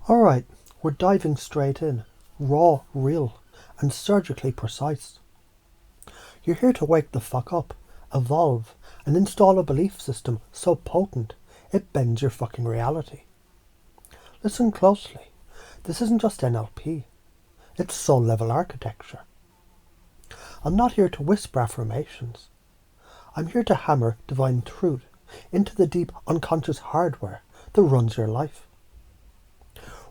Alright, we're diving straight in, raw, real, and surgically precise. You're here to wake the fuck up, evolve, and install a belief system so potent it bends your fucking reality. Listen closely, this isn't just NLP, it's soul-level architecture. I'm not here to whisper affirmations. I'm here to hammer divine truth into the deep unconscious hardware that runs your life.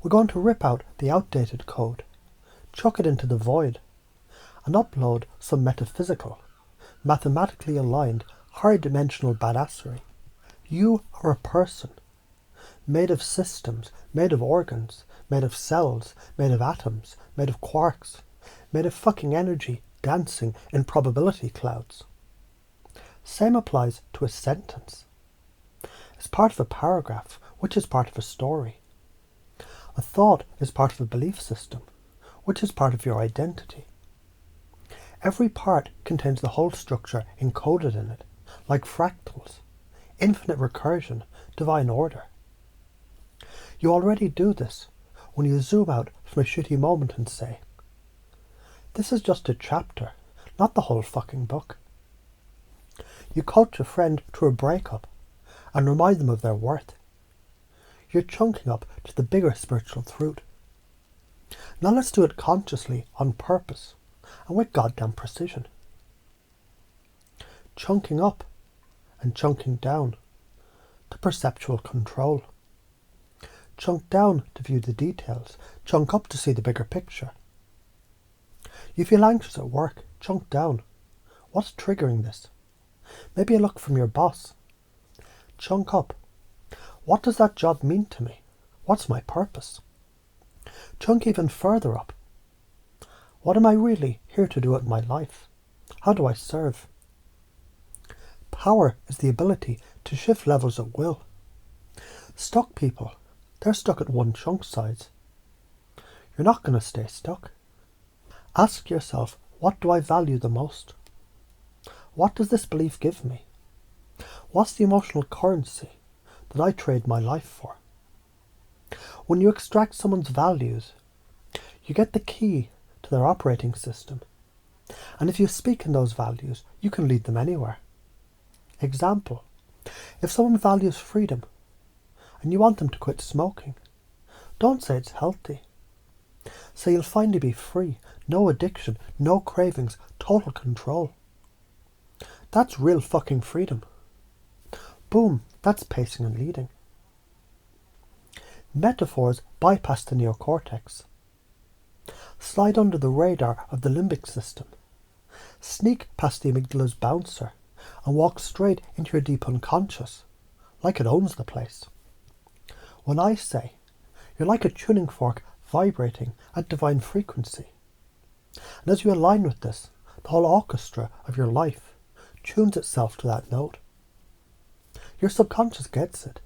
We're going to rip out the outdated code, chuck it into the void, and upload some metaphysical, mathematically aligned, higher-dimensional badassery. You are a person, made of systems, made of organs, made of cells, made of atoms, made of quarks, made of fucking energy dancing in probability clouds. Same applies to a sentence. It's part of a paragraph, which is part of a story. A thought is part of a belief system, which is part of your identity. Every part contains the whole structure encoded in it, like fractals, infinite recursion, divine order. You already do this when you zoom out from a shitty moment and say, this is just a chapter, not the whole fucking book. You coach a friend through a breakup and remind them of their worth. You're chunking up to the bigger spiritual truth. Now let's do it consciously, on purpose, and with goddamn precision. Chunking up and chunking down to perceptual control. Chunk down to view the details, chunk up to see the bigger picture. You feel anxious at work, chunk down. What's triggering this? Maybe a look from your boss. Chunk up. What does that job mean to me? What's my purpose? Chunk even further up. What am I really here to do with my life? How do I serve? Power is the ability to shift levels at will. Stuck people, they're stuck at one chunk size. You're not going to stay stuck. Ask yourself, what do I value the most? What does this belief give me? What's the emotional currency that I trade my life for? When you extract someone's values, you get the key to their operating system. And if you speak in those values, you can lead them anywhere. Example, if someone values freedom and you want them to quit smoking, don't say it's healthy. Say you'll finally be free, no addiction, no cravings, total control. That's real fucking freedom. Boom, that's pacing and leading. Metaphors bypass the neocortex. Slide under the radar of the limbic system. Sneak past the amygdala's bouncer and walk straight into your deep unconscious, like it owns the place. When I say, you're like a tuning fork vibrating at divine frequency. And as you align with this, the whole orchestra of your life tunes itself to that note. Your subconscious gets it.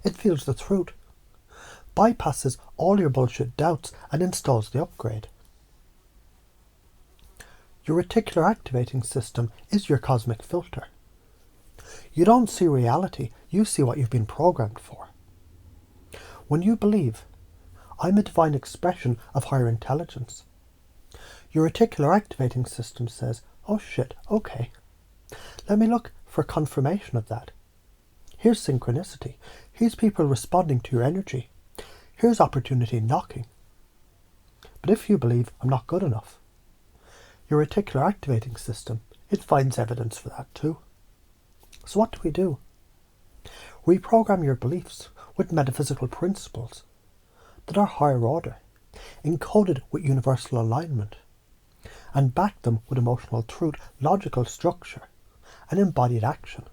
It feels the truth, bypasses all your bullshit doubts and installs the upgrade. Your reticular activating system is your cosmic filter. You don't see reality, you see what you've been programmed for. When you believe, I'm a divine expression of higher intelligence, your reticular activating system says, oh shit, okay. Let me look for confirmation of that. Here's synchronicity. Here's people responding to your energy. Here's opportunity knocking. But if you believe I'm not good enough, your reticular activating system, it finds evidence for that too. So what do? Reprogram your beliefs with metaphysical principles that are higher order, encoded with universal alignment, and back them with emotional truth, logical structure, and embodied action.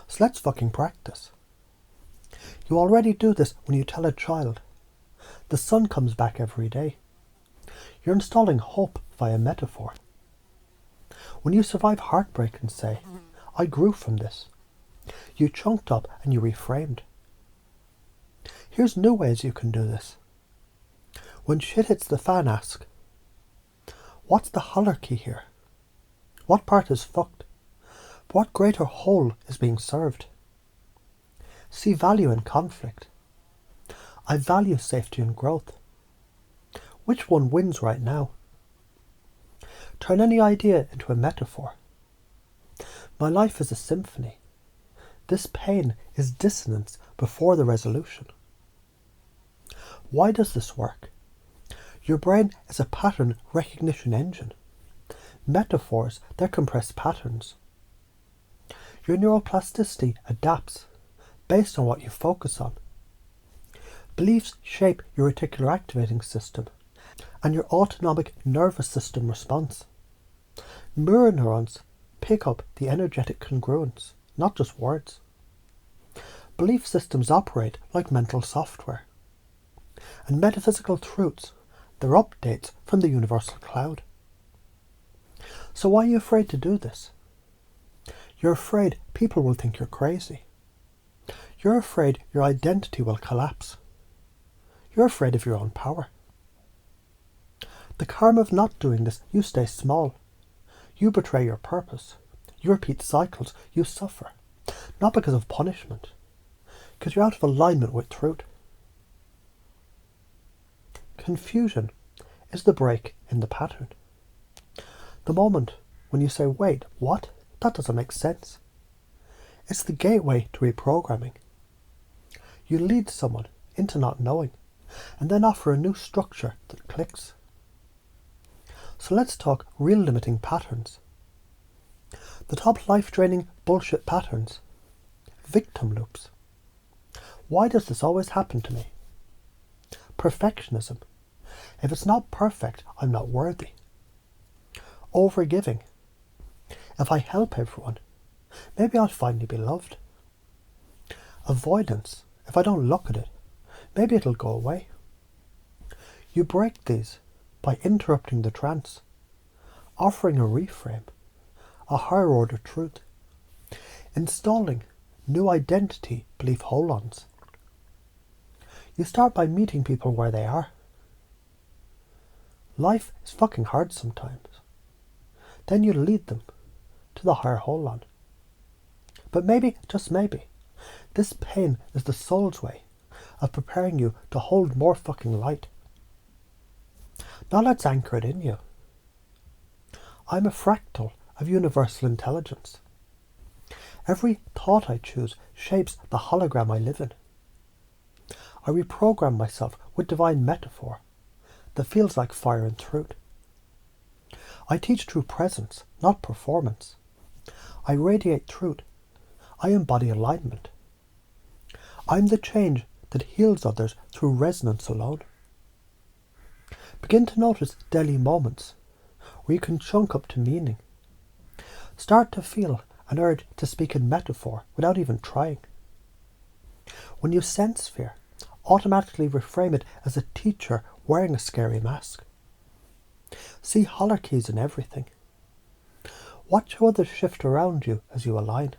So let's fucking practice. You already do this when you tell a child, the sun comes back every day. You're installing hope via metaphor. When you survive heartbreak and say, I grew from this, you chunked up and you reframed. Here's new ways you can do this. When shit hits the fan, ask, what's the holarchic here? What part is fucked? What greater whole is being served? See value in conflict. I value safety and growth. Which one wins right now? Turn any idea into a metaphor. My life is a symphony. This pain is dissonance before the resolution. Why does this work? Your brain is a pattern recognition engine. Metaphors, they're compressed patterns. Your neuroplasticity adapts based on what you focus on. Beliefs shape your reticular activating system and your autonomic nervous system response. Mirror neurons pick up the energetic congruence, not just words. Belief systems operate like mental software. And metaphysical truths, they're updates from the universal cloud. So why are you afraid to do this? You're afraid people will think you're crazy. You're afraid your identity will collapse. You're afraid of your own power. The karma of not doing this, you stay small. You betray your purpose. You repeat cycles. You suffer. Not because of punishment. Because you're out of alignment with truth. Confusion is the break in the pattern. The moment when you say, wait, what? That doesn't make sense. It's the gateway to reprogramming. You lead someone into not knowing and then offer a new structure that clicks. So let's talk real limiting patterns. The top life-draining bullshit patterns. Victim loops. Why does this always happen to me? Perfectionism. If it's not perfect, I'm not worthy. Overgiving. If I help everyone, maybe I'll finally be loved. Avoidance. If I don't look at it, maybe it'll go away. You break these by interrupting the trance, offering a reframe, a higher order truth, installing new identity belief holons. You start by meeting people where they are. Life is fucking hard sometimes. Then you lead them to the higher holon. But maybe, just maybe, this pain is the soul's way of preparing you to hold more fucking light. Now let's anchor it in you. I'm a fractal of universal intelligence. Every thought I choose shapes the hologram I live in. I reprogram myself with divine metaphor that feels like fire and truth. I teach true presence, not performance. I radiate truth. I embody alignment. I'm the change that heals others through resonance alone. Begin to notice daily moments where you can chunk up to meaning. Start to feel an urge to speak in metaphor without even trying. When you sense fear, automatically reframe it as a teacher wearing a scary mask. See Holarchics in everything. Watch how others shift around you as you align.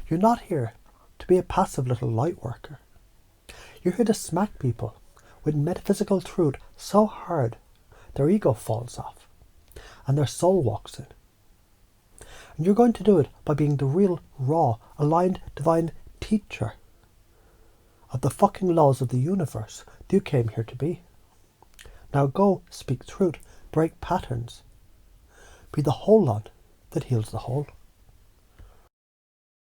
You're not here to be a passive little light worker. You're here to smack people with metaphysical truth so hard their ego falls off and their soul walks in. And you're going to do it by being the real, raw, aligned, divine teacher of the fucking laws of the universe that you came here to be. Now go, speak truth, break patterns. Be the holon that heals the whole.